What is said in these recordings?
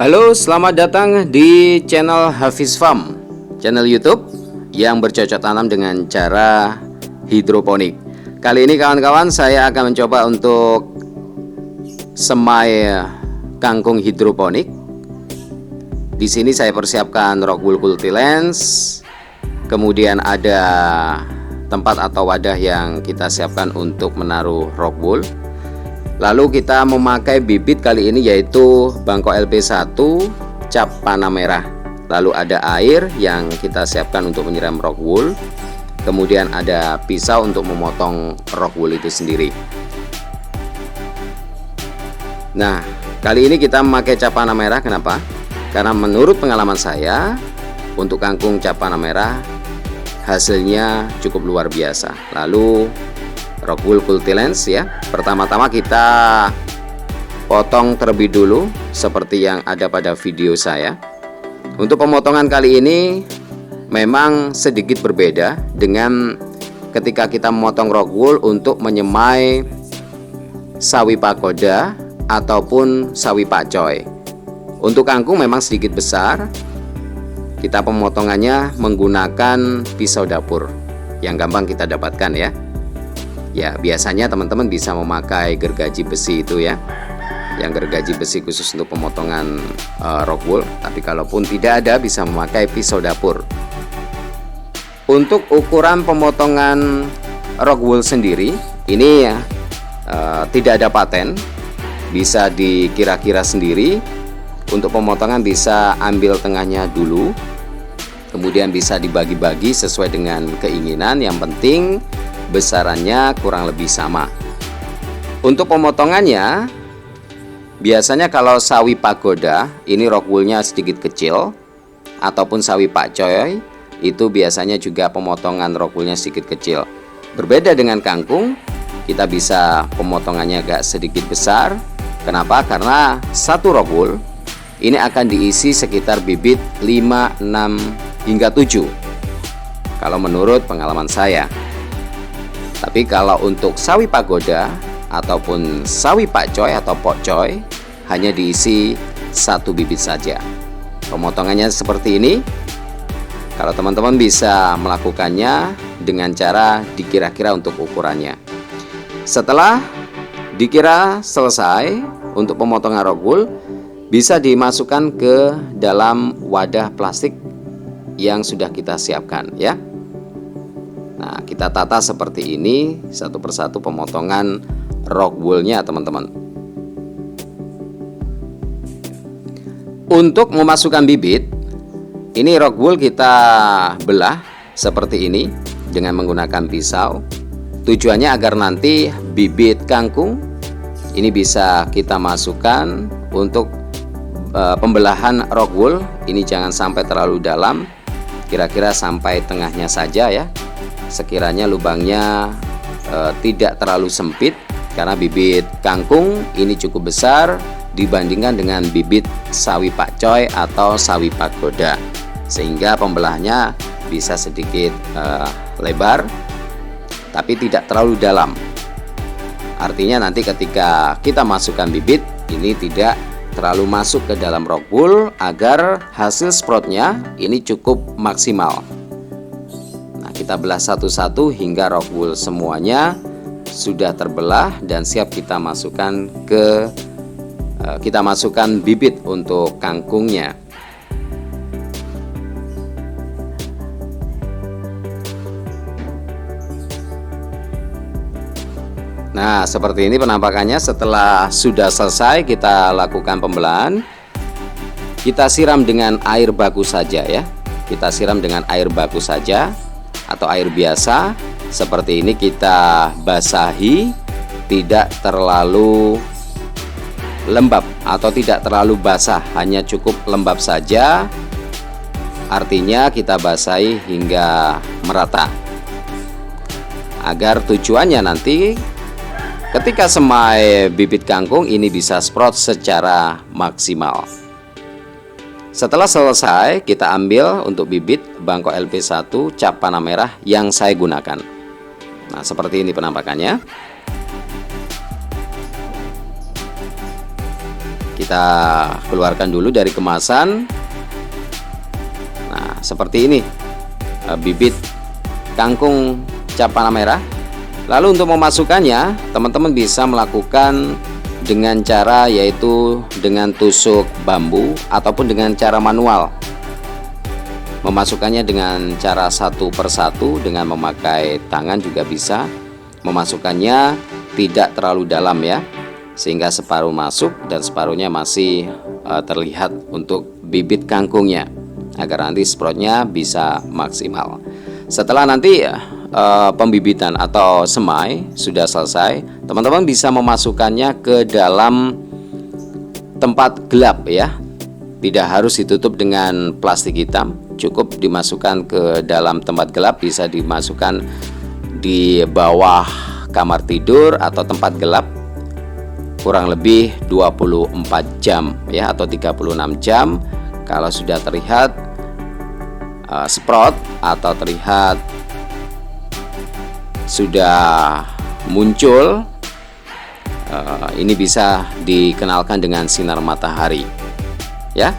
Halo, selamat datang di channel Hafiz Farm, channel YouTube yang bercocok tanam dengan cara hidroponik. Kali ini kawan-kawan, saya akan mencoba untuk semai kangkung hidroponik. Di sini saya persiapkan rockwool cultilens, kemudian ada tempat atau wadah yang kita siapkan untuk menaruh rockwool. Lalu kita memakai bibit kali ini yaitu Bangkok LP1 cap panah merah. Lalu ada air yang kita siapkan untuk menyiram rockwool. Kemudian ada pisau untuk memotong rockwool itu sendiri. Nah, kali ini kita memakai cap panah merah. Kenapa? Karena menurut pengalaman saya, untuk kangkung cap panah merah hasilnya cukup luar biasa. Lalu rockwool cultilens ya. Pertama-tama kita potong terlebih dulu seperti yang ada pada video saya. Untuk pemotongan kali ini memang sedikit berbeda dengan ketika kita memotong rockwool untuk menyemai sawi pagoda ataupun sawi pakcoy. Untuk kangkung memang sedikit besar. Kita pemotongannya menggunakan pisau dapur yang gampang kita dapatkan ya. Ya, biasanya teman-teman bisa memakai gergaji besi itu ya, yang gergaji besi khusus untuk pemotongan rockwool. Tapi kalaupun tidak ada, bisa memakai pisau dapur. Untuk ukuran pemotongan rockwool sendiri ini ya tidak ada paten, bisa dikira-kira sendiri. Untuk pemotongan bisa ambil tengahnya dulu, kemudian bisa dibagi-bagi sesuai dengan keinginan. Yang penting besarannya kurang lebih sama. Untuk pemotongannya, biasanya kalau sawi pagoda ini rockwoolnya sedikit kecil, ataupun sawi pakcoy itu biasanya juga pemotongan rockwoolnya sedikit kecil. Berbeda dengan kangkung, kita bisa pemotongannya agak sedikit besar. Kenapa? Karena satu rockwool ini akan diisi sekitar bibit 5, 6 hingga 7 kalau menurut pengalaman saya. Tapi kalau untuk sawi pagoda ataupun sawi pakcoy atau pokcoy hanya diisi satu bibit saja. Pemotongannya seperti ini. Kalau teman-teman bisa melakukannya dengan cara dikira-kira untuk ukurannya. Setelah dikira selesai untuk pemotongan rockwool, bisa dimasukkan ke dalam wadah plastik yang sudah kita siapkan ya. Nah, kita tata seperti ini satu persatu pemotongan rockwoolnya teman-teman. Untuk memasukkan bibit, ini rockwool kita belah seperti ini dengan menggunakan pisau. Tujuannya agar nanti bibit kangkung ini bisa kita masukkan. Untuk pembelahan rockwool ini jangan sampai terlalu dalam, kira-kira sampai tengahnya saja ya. Sekiranya lubangnya tidak terlalu sempit, karena bibit kangkung ini cukup besar dibandingkan dengan bibit sawi pakcoy atau sawi pagoda, sehingga pembelahnya bisa sedikit lebar tapi tidak terlalu dalam. Artinya nanti ketika kita masukkan bibit ini tidak terlalu masuk ke dalam rockwool agar hasil sproutnya ini cukup maksimal. Kita belah satu-satu hingga rockwool semuanya sudah terbelah dan siap kita masukkan bibit untuk kangkungnya. Nah, seperti ini penampakannya setelah sudah selesai kita lakukan pembelahan. Kita siram dengan air baku saja ya. Kita siram dengan air baku saja atau air biasa. Seperti ini kita basahi, tidak terlalu lembab atau tidak terlalu basah, hanya cukup lembab saja. Artinya kita basahi hingga merata, agar tujuannya nanti ketika semai bibit kangkung ini bisa sprout secara maksimal. Setelah selesai, kita ambil untuk bibit Bangkok LP1 cap panah merah yang saya gunakan. Nah, seperti ini penampakannya. Kita keluarkan dulu dari kemasan. Nah, seperti ini bibit kangkung cap panah merah. Lalu untuk memasukkannya, teman-teman bisa melakukan dengan cara yaitu dengan tusuk bambu ataupun dengan cara manual. Memasukkannya dengan cara satu persatu dengan memakai tangan juga bisa. Memasukkannya tidak terlalu dalam ya, sehingga separuh masuk dan separuhnya masih terlihat untuk bibit kangkungnya, agar nanti sproutnya bisa maksimal. Setelah nanti pembibitan atau semai sudah selesai, teman-teman bisa memasukkannya ke dalam tempat gelap ya. Tidak harus ditutup dengan plastik hitam, cukup dimasukkan ke dalam tempat gelap. Bisa dimasukkan di bawah kamar tidur atau tempat gelap kurang lebih 24 jam ya, atau 36 jam. Kalau sudah terlihat sprout atau terlihat sudah muncul, ini bisa dikenalkan dengan sinar matahari ya.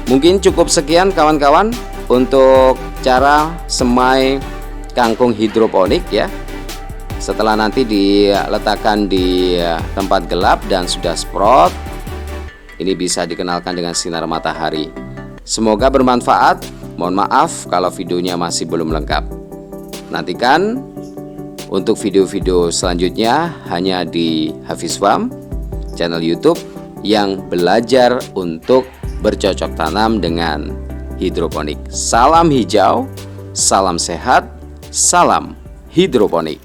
Mungkin cukup sekian kawan-kawan untuk cara semai kangkung hidroponik ya. Setelah nanti diletakkan di tempat gelap dan sudah sprout, ini bisa dikenalkan dengan sinar matahari. Semoga bermanfaat. Mohon maaf kalau videonya masih belum lengkap. Nantikan untuk video-video selanjutnya hanya di Hafiz Farm, channel YouTube yang belajar untuk bercocok tanam dengan hidroponik. Salam hijau, salam sehat, salam hidroponik.